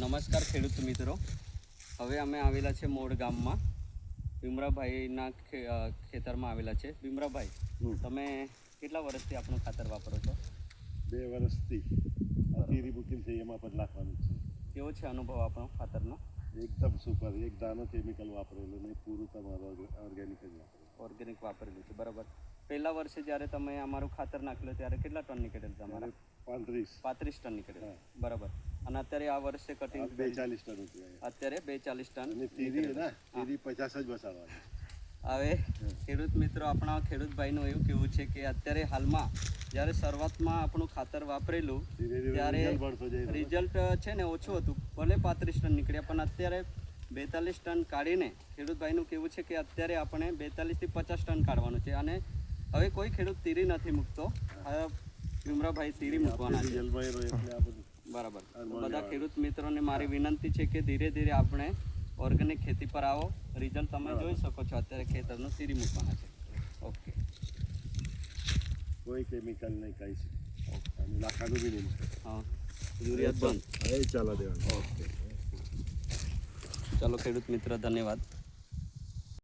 નમસ્કાર ખેડૂત મિત્રો. હવે અમે આવેલા છે મોડ ગામમાં ભીમરાભાઈના ખેતરમાં આવેલા છે. ભીમરાભાઈ, તમે કેટલા વર્ષથી આપણું ખાતર વાપરો છો? 2 વર્ષથી. તીરી બુકિંગ થઈ એમાં પણ નાખવાનું છે. કેવો છે અનુભવ આપણો ખાતરનો? એકદમ સુપર. એક દાણો કેમિકલ વાપરેલું નહીં, પૂરું તમારું ઓર્ગેનિક જ વાપરેલું. ઓર્ગેનિક વાપરેલું છે, બરાબર. પહેલા વર્ષે જ્યારે તમે અમારું ખાતર નાખેલું ત્યારે કેટલા ટન નીકળેલ તમારા? 35 ટન નીકળેલ, બરાબર. અને અત્યારે આ વર્ષે કટિંગ 42 ટન નીકળ્યા. અત્યારે 42 ટન. અને તીરી 50 જ બસાવવાની. હવે ખેડૂત મિત્રો, આપણા ખેડૂત ભાઈનું એવું કહેવું છે કે અત્યારે હાલમાં જ્યારે શરૂઆતમાં આપણું ખાતર વાપરેલું ત્યારે રિઝલ્ટ છે ને ઓછું હતું, ભલે 35 ટન નીકળ્યા, પણ અત્યારે 42 ટન કાઢીને ખેડૂત ભાઈનું કહેવું છે કે અત્યારે આપણે 42 થી 50 ટન કાઢવાનું છે. અને હવે કોઈ ખેડૂત તીરી નથી મૂકતો, ભીમરાભાઈ તીરી મૂકવાના છે, બરાબર. બધા ખેડૂત મિત્રોને મારી વિનંતી છે કે ધીરે ધીરે આપણે ઓર્ગેનિક ખેતી પર આવો. રિઝલ્ટ તમે જોઈ શકો છો, અત્યારે ખેતરનું તીરી મૂકવાના છે. ઓકે, કોઈ કેમિકલ નહીં, કઈ છે અને લાખાનું બી નહીં. હા, યુરિયા બંધ. ચાલો દેવાનું. ઓકે, ચાલો ખેડૂત મિત્ર, ધન્યવાદ.